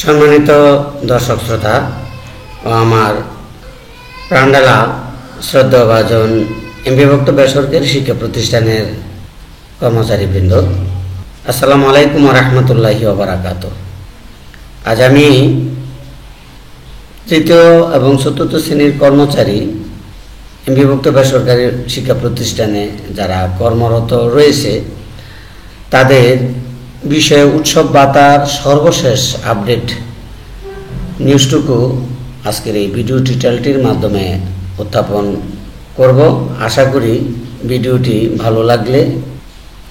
সম্মানিত দর্শক শ্রোতা ও আমার প্রাণডালা শ্রদ্ধাভাজন এমপিভুক্ত বেসরকারি শিক্ষা প্রতিষ্ঠানের কর্মচারীবৃন্দ, আসসালামু আলাইকুম ওয়া রাহমাতুল্লাহি ওয়া বারাকাতুহু। আজ আমি তৃতীয় এবং চতুর্থ শ্রেণীর কর্মচারী এমপিভুক্ত বেসরকারি শিক্ষা প্রতিষ্ঠানে যারা কর্মরত রয়েছে তাদের বিষয়ে উৎসব ভাতার সর্বশেষ আপডেট নিউজটুকু আজকের এই ভিডিও টিউটোরিয়ালটির মাধ্যমে উত্থাপন করব। আশা করি ভিডিওটি ভালো লাগলে,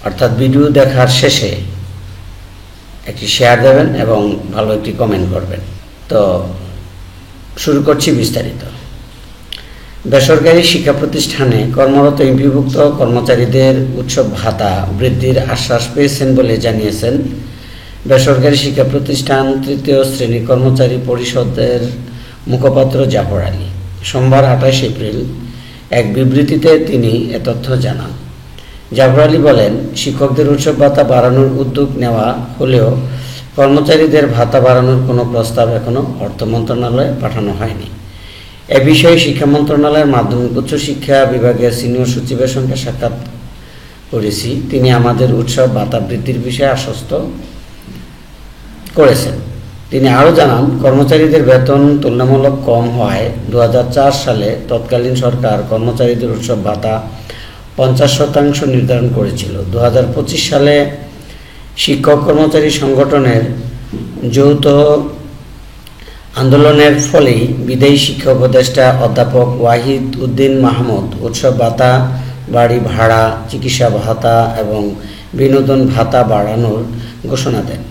অর্থাৎ ভিডিও দেখার শেষে একটি শেয়ার দেবেন এবং ভালো একটি কমেন্ট করবেন। তো শুরু করছি বিস্তারিত। বেসরকারি শিক্ষা প্রতিষ্ঠানে কর্মরত এমপিভুক্ত কর্মচারীদের উৎসব ভাতা বৃদ্ধির আশ্বাস পেয়েছেন বলে জানিয়েছেন বেসরকারি শিক্ষা প্রতিষ্ঠান তৃতীয় শ্রেণী কর্মচারী পরিষদের মুখপাত্র জাফর আলী। সোমবার 28 এপ্রিল এক বিবৃতিতে তিনি এ তথ্য জানান। জাফর আলী বলেন, শিক্ষকদের উৎসব ভাতা বাড়ানোর উদ্যোগ নেওয়া হলেও কর্মচারীদের ভাতা বাড়ানোর কোনো প্রস্তাব এখনও অর্থ মন্ত্রণালয়ে পাঠানো হয়নি। এ বিষয়ে শিক্ষা মন্ত্রণালয়ের মাধ্যমিক উচ্চ শিক্ষা বিভাগের সিনিয়র সচিবের সঙ্গে সাক্ষাৎ করেছি। তিনি আমাদের উৎসব ভাতা বৃদ্ধির বিষয়ে আশ্বস্ত করেছেন। তিনি আরও জানান, কর্মচারীদের বেতন তুলনামূলক কম হওয়ায় 2004 সালে তৎকালীন সরকার কর্মচারীদের উৎসব ভাতা 50% নির্ধারণ করেছিল। 2025 সালে শিক্ষক কর্মচারী সংগঠনের যৌথ আন্দোলনের ফলেই বিদায়ী শিক্ষা উপদেষ্টা অধ্যাপক ওয়াহিদ উদ্দিন মাহমুদ উৎসব ভাতা, বাড়ি ভাড়া, চিকিৎসা ভাতা এবং বিনোদন ভাতা বাড়ানোর ঘোষণা দেন।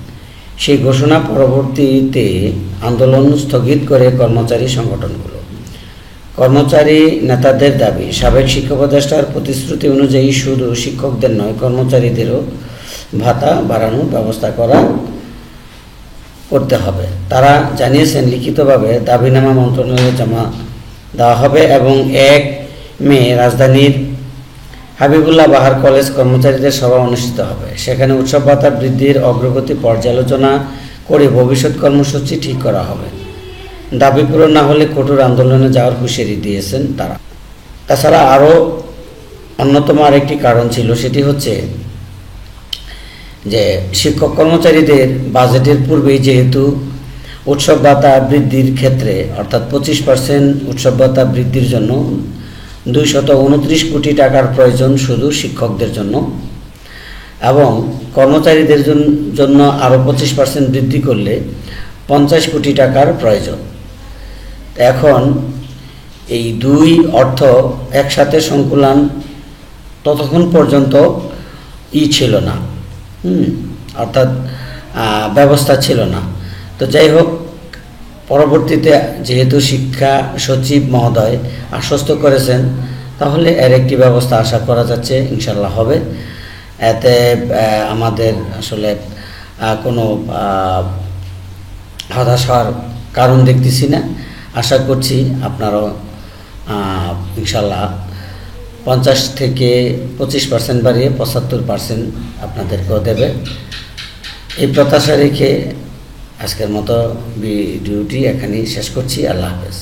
সেই ঘোষণা পরবর্তীতে আন্দোলন স্থগিত করে কর্মচারী সংগঠনগুলো। কর্মচারী নেতাদের দাবি, সাবেক শিক্ষা উপদেষ্টার প্রতিশ্রুতি অনুযায়ী শুধু শিক্ষকদের নয়, কর্মচারীদেরও ভাতা বাড়ানোর ব্যবস্থা করতে হবে। তারা জানিয়েছেন, লিখিতভাবে দাবিনামা মন্ত্রণালয়ে জমা দেওয়া হবে এবং 1 মে রাজধানীর হাবিবুল্লাহ বাহার কলেজ কর্মচারীদের সভা অনুষ্ঠিত হবে। সেখানে উৎসব ভাতা বৃদ্ধির অগ্রগতি পর্যালোচনা করে ভবিষ্যৎ কর্মসূচি ঠিক করা হবে। দাবি পূরণ না হলে কঠোর আন্দোলনে যাওয়ার হুঁশিয়ারি দিয়েছেন তারা। তাছাড়া আরও অন্যতম আরেকটি কারণ ছিল, সেটি হচ্ছে যে শিক্ষক কর্মচারীদের বাজেটের পূর্বেই যেহেতু উৎসব ভাতা বৃদ্ধির ক্ষেত্রে অর্থাৎ 25% উৎসব ভাতা বৃদ্ধির জন্য 229 কোটি টাকার প্রয়োজন শুধু শিক্ষকদের জন্য, এবং কর্মচারীদের জন্য আরও 25% বৃদ্ধি করলে 50 কোটি টাকার প্রয়োজন। এখন এই দুই অর্থ একসাথে সংকুলান ততক্ষণ পর্যন্ত ছিল না, অর্থাৎ ব্যবস্থা ছিল না। তো যাই হোক, পরবর্তীতে যেহেতু শিক্ষা সচিব মহোদয় আশ্বস্ত করেছেন, তাহলে এর একটি ব্যবস্থা আশা করা যাচ্ছে, ইনশাল্লাহ হবে। এতে আমাদের আসলে কোনো হতাশ হওয়ার কারণ দেখতেছি না। আশা করছি আপনারাও ইনশাল্লাহ 50 থেকে 25% বাড়িয়ে 75% আপনাদেরকেও দেবে। এই প্রত্যাশা রেখে আজকের মতো ভিডিওটি এখানেই শেষ করছি। আল্লাহ হাফেজ।